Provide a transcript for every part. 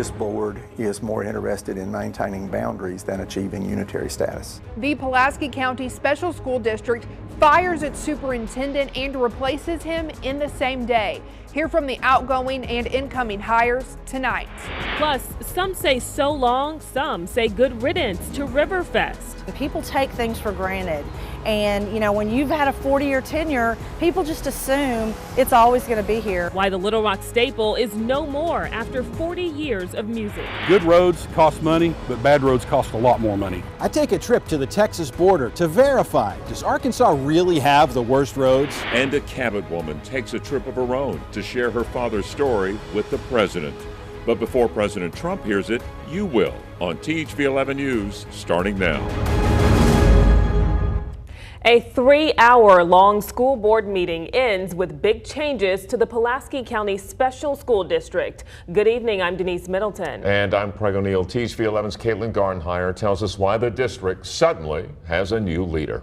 This board is more interested in maintaining boundaries than achieving unitary status. The Pulaski County Special School District fires its superintendent and replaces him in the same day. Hear from the outgoing and incoming hires tonight. Plus, some say so long, some say good riddance to Riverfest. People take things for granted. And, you know, when you've had a 40-year tenure, people just assume it's always going to be here. Why the Little Rock staple is no more after 40 years of music. Good roads cost money, but bad roads cost a lot more money. I take a trip to the Texas border to verify, does Arkansas really have the worst roads? And a Cabot woman takes a trip of her own to share her father's story with the president. But before President Trump hears it, you will on THV11 News starting now. A 3-hour-long school board meeting ends with big changes to the Pulaski County Special School District. Good evening, I'm Denise Middleton. And I'm Craig O'Neill. THV11's Caitlin Garnhire tells us why the district suddenly has a new leader.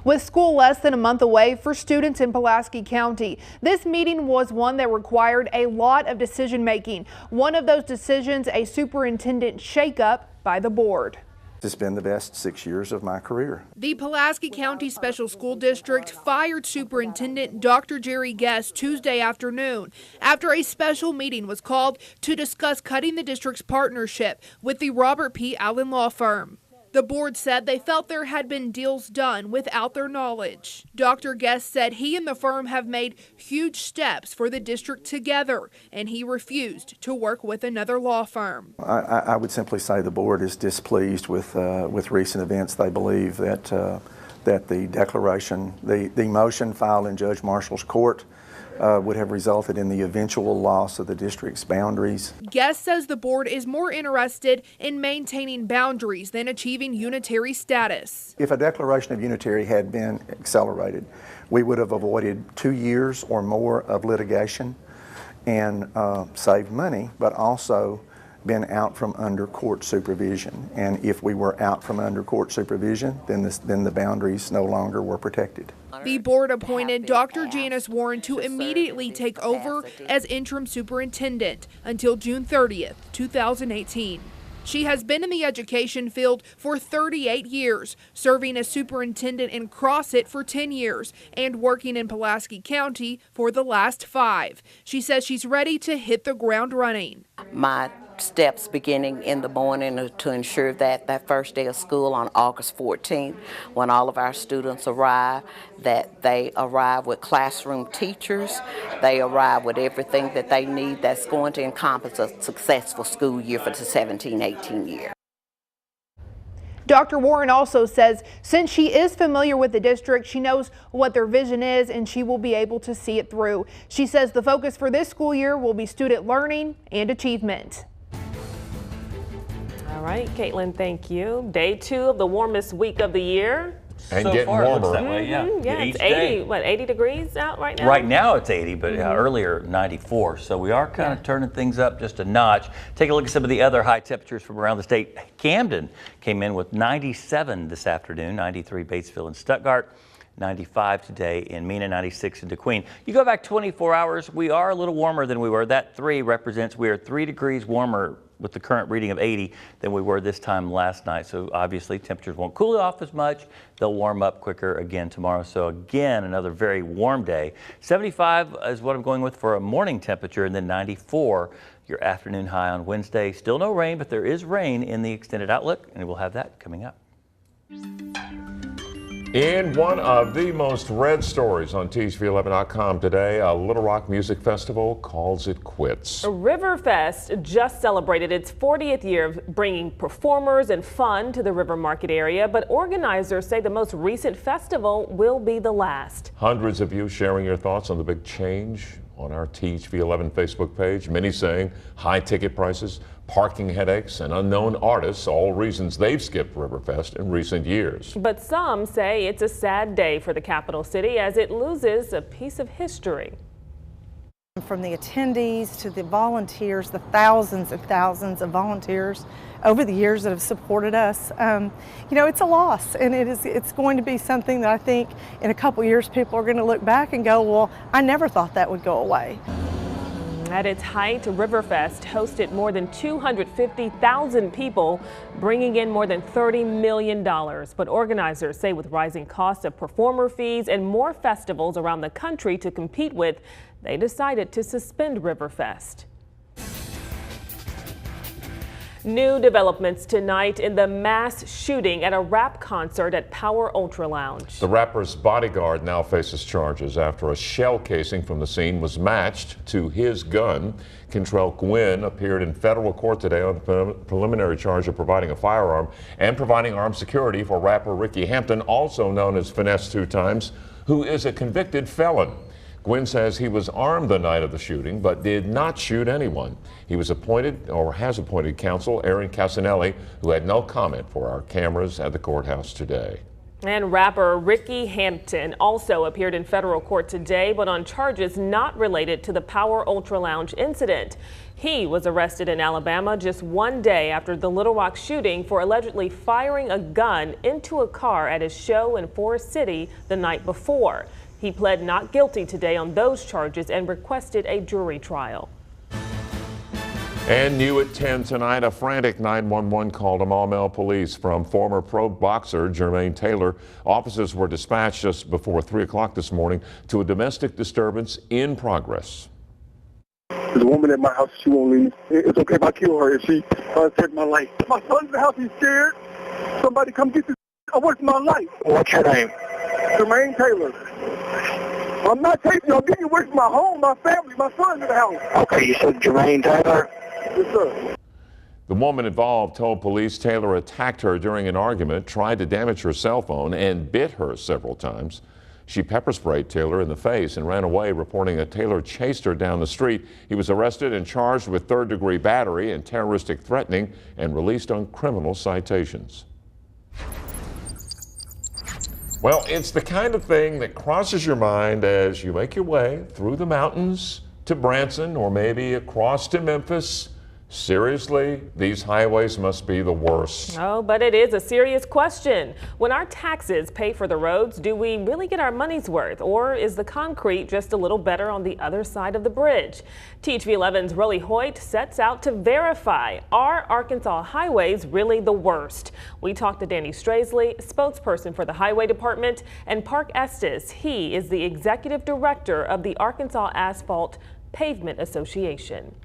With school less than a month away for students in Pulaski County, this meeting was one that required a lot of decision making. One of those decisions, a superintendent shakeup by the board. It's been the best 6 years of my career. The Pulaski County Special School District fired Superintendent Dr. Jerry Guest Tuesday afternoon after a special meeting was called to discuss cutting the district's partnership with the Robert P. Allen law firm. The board said they felt there had been deals done without their knowledge. Dr. Guest said he and the firm have made huge steps for the district together, and he refused to work with another law firm. I would simply say the board is displeased with recent events. They believe that the declaration, the motion filed in Judge Marshall's court would have resulted in the eventual loss of the district's boundaries. Guest says the board is more interested in maintaining boundaries than achieving unitary status. If a declaration of unitary had been accelerated, we would have avoided 2 years or more of litigation and saved money, but also been out from under court supervision. And if we were out from under court supervision, then the boundaries no longer were protected. The board appointed Dr. Janice Warren to immediately take over as interim superintendent until June 30th, 2018. She has been in the education field for 38 years, serving as superintendent in Crossett for 10 years and working in Pulaski County for the last 5. She says she's ready to hit the ground running. My steps beginning in the morning to ensure that that first day of school on August 14th, when all of our students arrive, that they arrive with classroom teachers, they arrive with everything that they need that's going to encompass a successful school year for the 17-18 year. Dr. Warren also says since she is familiar with the district, she knows what their vision is and she will be able to see it through. She says the focus for this school year will be student learning and achievement. All right, Caitlin, thank you. Day 2 of the warmest week of the year. And so getting far, warmer. it looks that way, yeah. Yeah, it's 80, what, 80 degrees out right now? Right now it's 80, but earlier 94. So we are kind of turning things up just a notch. Take a look at some of the other high temperatures from around the state. Camden came in with 97 this afternoon, 93 Batesville and Stuttgart. 95 today in Mena, 96 in DeQueen. You go back 24 hours, we are a little warmer than we were. That 3 represents we are 3 degrees warmer with the current reading of 80 than we were this time last night. So obviously temperatures won't cool off as much. They'll warm up quicker again tomorrow. So again, another very warm day. 75 is what I'm going with for a morning temperature, and then 94 your afternoon high on Wednesday. Still no rain, but there is rain in the extended outlook, and we'll have that coming up. In one of the most read stories on THV11.com today, a Little Rock Music Festival calls it quits. Riverfest just celebrated its 40th year of bringing performers and fun to the River Market area, but organizers say the most recent festival will be the last. Hundreds of you sharing your thoughts on the big change on our THV11 Facebook page. Many saying high ticket prices, parking headaches, and unknown artists, all reasons they've skipped Riverfest in recent years. But some say it's a sad day for the capital city as it loses a piece of history. From the attendees to the volunteers, the thousands and thousands of volunteers over the years that have supported us, you know, it's a loss, and it's going to be something that I think in a couple years people are going to look back and go, well, I never thought that would go away. At its height, Riverfest hosted more than 250,000 people, bringing in more than $30 million. But organizers say with rising costs of performer fees and more festivals around the country to compete with, they decided to suspend Riverfest. New developments tonight in the mass shooting at a rap concert at Power Ultra Lounge. The rapper's bodyguard now faces charges after a shell casing from the scene was matched to his gun. Kentrell Gwynn appeared in federal court today on a preliminary charge of providing a firearm and providing armed security for rapper Ricky Hampton, also known as Finesse 2 Times, who is a convicted felon. Gwynn says he was armed the night of the shooting, but did not shoot anyone. He was appointed, or has appointed, counsel Aaron Casanelli, who had no comment for our cameras at the courthouse today. And rapper Ricky Hampton also appeared in federal court today, but on charges not related to the Power Ultra Lounge incident. He was arrested in Alabama just one day after the Little Rock shooting for allegedly firing a gun into a car at his show in Forest City the night before. He pled not guilty today on those charges and requested a jury trial. And new at 10 tonight, a frantic 911 call to Maumelle police from former pro boxer Jermaine Taylor. Officers were dispatched just before 3 o'clock this morning to a domestic disturbance in progress. There's a woman at my house. She won't leave. It's okay if I kill her if she saved my life. My son's in the house. He's scared. Somebody come get this. I worked my life. What's your name? Jermaine Taylor. I'm not chasing you. I'm getting away from my home, my family, my son's in the house. Okay, you said Jermaine Taylor? Yes, sir. The woman involved told police Taylor attacked her during an argument, tried to damage her cell phone, and bit her several times. She pepper sprayed Taylor in the face and ran away, reporting that Taylor chased her down the street. He was arrested and charged with third-degree battery and terroristic threatening and released on criminal citations. Well, it's the kind of thing that crosses your mind as you make your way through the mountains to Branson or maybe across to Memphis. Seriously, these highways must be the worst. Oh, but it is a serious question. When our taxes pay for the roads, do we really get our money's worth? Or is the concrete just a little better on the other side of the bridge? THV11's Rolly Hoyt sets out to verify, are Arkansas highways really the worst? We talked to Danny Straisley, spokesperson for the Highway Department, and Park Estes. He is the executive director of the Arkansas Asphalt Pavement Association.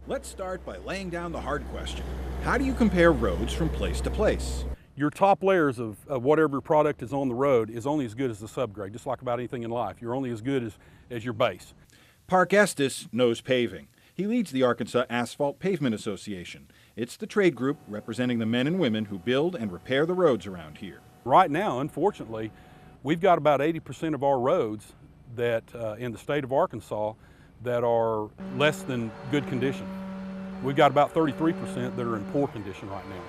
Let's start by laying down the hard question. How do you compare roads from place to place? Your top layers of whatever product is on the road is only as good as the subgrade, just like about anything in life. You're only as good as your base. Park Estes knows paving. He leads the Arkansas Asphalt Pavement Association. It's the trade group representing the men and women who build and repair the roads around here. Right now, unfortunately, we've got about 80% of our roads that in the state of Arkansas that are less than good condition. We've got about 33% that are in poor condition right now.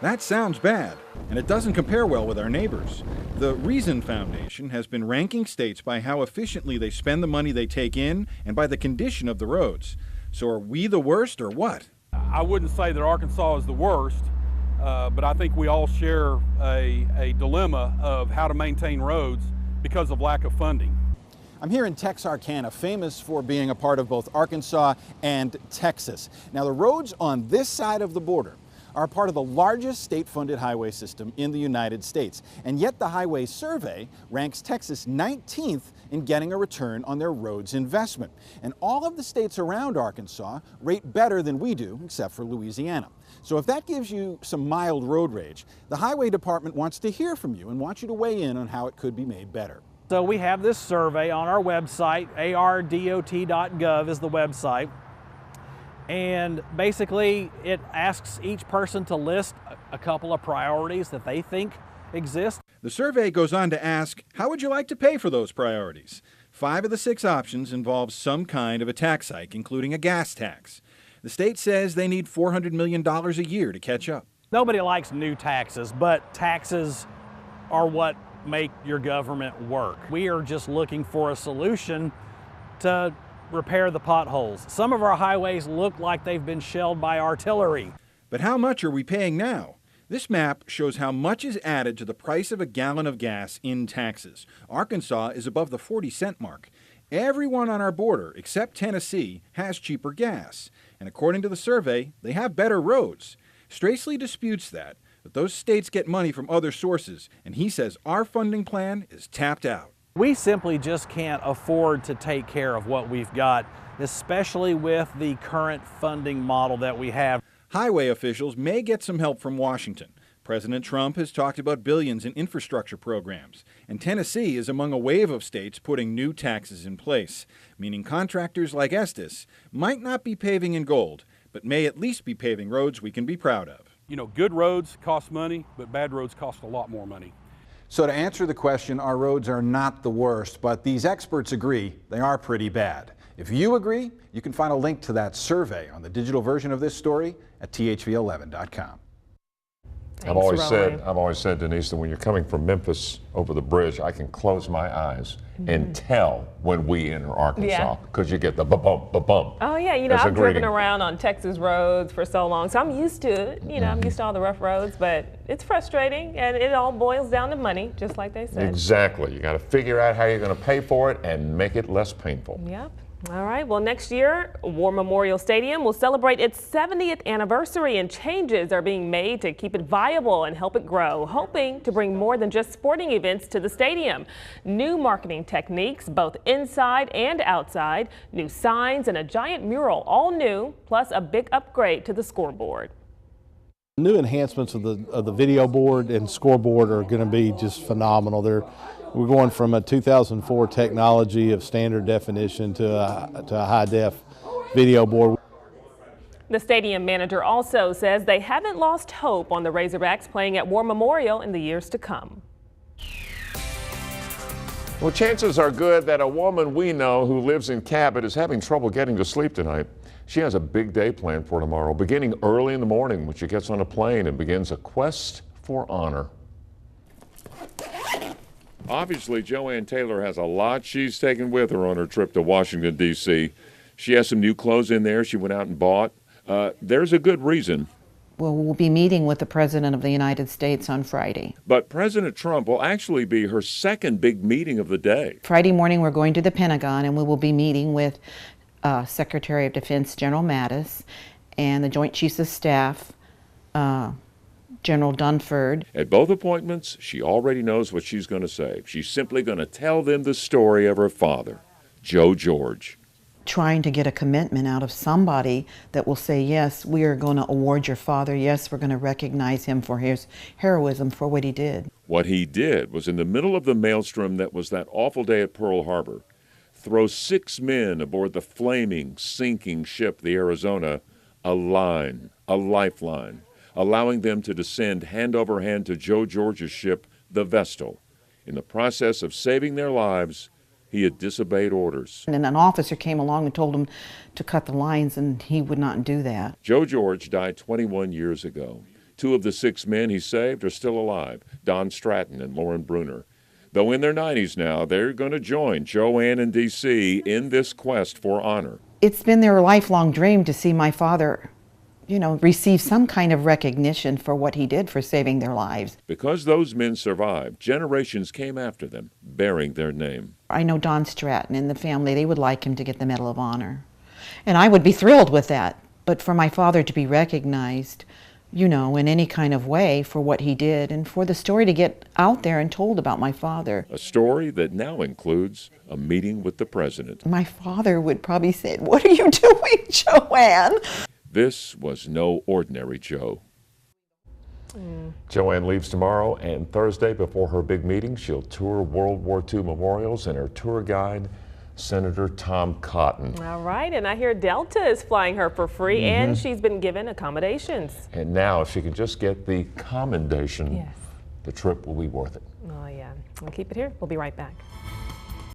That sounds bad, and it doesn't compare well with our neighbors. The Reason Foundation has been ranking states by how efficiently they spend the money they take in and by the condition of the roads. So are we the worst or what? I wouldn't say that Arkansas is the worst, but I think we all share a dilemma of how to maintain roads because of lack of funding. I'm here in Texarkana, famous for being a part of both Arkansas and Texas. Now, the roads on this side of the border are part of the largest state-funded highway system in the United States. And yet the Highway Survey ranks Texas 19th in getting a return on their roads investment. And all of the states around Arkansas rate better than we do, except for Louisiana. So if that gives you some mild road rage, the Highway Department wants to hear from you and wants you to weigh in on how it could be made better. So we have this survey on our website, ardot.gov is the website, and basically it asks each person to list a couple of priorities that they think exist. The survey goes on to ask, how would you like to pay for those priorities? 5 of the 6 options involve some kind of a tax hike, including a gas tax. The state says they need $400 million a year to catch up. Nobody likes new taxes, but taxes are what make your government work. We are just looking for a solution to repair the potholes. Some of our highways look like they've been shelled by artillery. But how much are we paying now? This map shows how much is added to the price of a gallon of gas in taxes. Arkansas is above the 40-cent mark. Everyone on our border, except Tennessee, has cheaper gas. And according to the survey, they have better roads. Stracely disputes that, but those states get money from other sources, and he says our funding plan is tapped out. We simply just can't afford to take care of what we've got, especially with the current funding model that we have. Highway officials may get some help from Washington. President Trump has talked about billions in infrastructure programs, and Tennessee is among a wave of states putting new taxes in place, meaning contractors like Estes might not be paving in gold, but may at least be paving roads we can be proud of. You know, good roads cost money, but bad roads cost a lot more money. So to answer the question, our roads are not the worst, but these experts agree they are pretty bad. If you agree, you can find a link to that survey on the digital version of this story at THV11.com. I've always said, Denise, that when you're coming from Memphis over the bridge, I can close my eyes and tell when we enter Arkansas, because you get the ba-bump, ba-bump. Oh yeah, you know, I've driven around on Texas roads for so long, so I'm used to it. You know, I'm used to all the rough roads, but it's frustrating, and it all boils down to money, just like they said. Exactly. You got to figure out how you're going to pay for it and make it less painful. Yep. All right, well, next year, War Memorial Stadium will celebrate its 70th anniversary, and changes are being made to keep it viable and help it grow, hoping to bring more than just sporting events to the stadium. New marketing techniques, both inside and outside, new signs, and a giant mural, all new, plus a big upgrade to the scoreboard. New enhancements of the video board and scoreboard are going to be just phenomenal. We're going from a 2004 technology of standard definition to a high-def video board. The stadium manager also says they haven't lost hope on the Razorbacks playing at War Memorial in the years to come. Well, chances are good that a woman we know who lives in Cabot is having trouble getting to sleep tonight. She has a big day planned for tomorrow, beginning early in the morning when she gets on a plane and begins a quest for honor. Obviously, Joanne Taylor has a lot she's taken with her on her trip to Washington, D.C. She has some new clothes in there she went out and bought. There's a good reason. Well, we'll be meeting with the President of the United States on Friday. But President Trump will actually be her second big meeting of the day. Friday morning, we're going to the Pentagon, and we will be meeting with Secretary of Defense General Mattis and the Joint Chiefs of Staff, General Dunford. At both appointments, she already knows what she's going to say. She's simply going to tell them the story of her father, Joe George. Trying to get a commitment out of somebody that will say, yes, we are going to award your father. Yes, we're going to recognize him for his heroism, for what he did. What he did was, in the middle of the maelstrom that was that awful day at Pearl Harbor, throw 6 men aboard the flaming, sinking ship, the Arizona, a lifeline, allowing them to descend hand over hand to Joe George's ship, the Vestal. In the process of saving their lives, he had disobeyed orders. And an officer came along and told him to cut the lines, and he would not do that. Joe George died 21 years ago. 2 of the 6 men he saved are still alive, Don Stratton and Lauren Bruner. Though in their 90s now, they're going to join Joanne and D.C. in this quest for honor. It's been their lifelong dream to see my father, you know, receive some kind of recognition for what he did for saving their lives. Because those men survived, generations came after them, bearing their name. I know Don Stratton and the family, they would like him to get the Medal of Honor. And I would be thrilled with that. But for my father to be recognized, you know, in any kind of way for what he did, and for the story to get out there and told about my father. A story that now includes a meeting with the president. My father would probably say, "What are you doing, Joanne?" This was no ordinary Joe. Joanne leaves tomorrow, and Thursday before her big meeting, she'll tour World War II memorials, and her tour guide, Senator Tom Cotton. All right, and I hear Delta is flying her for free, and she's been given accommodations. And now, if she can just get the commendation, the trip will be worth it. Oh, yeah. We'll keep it here. We'll be right back.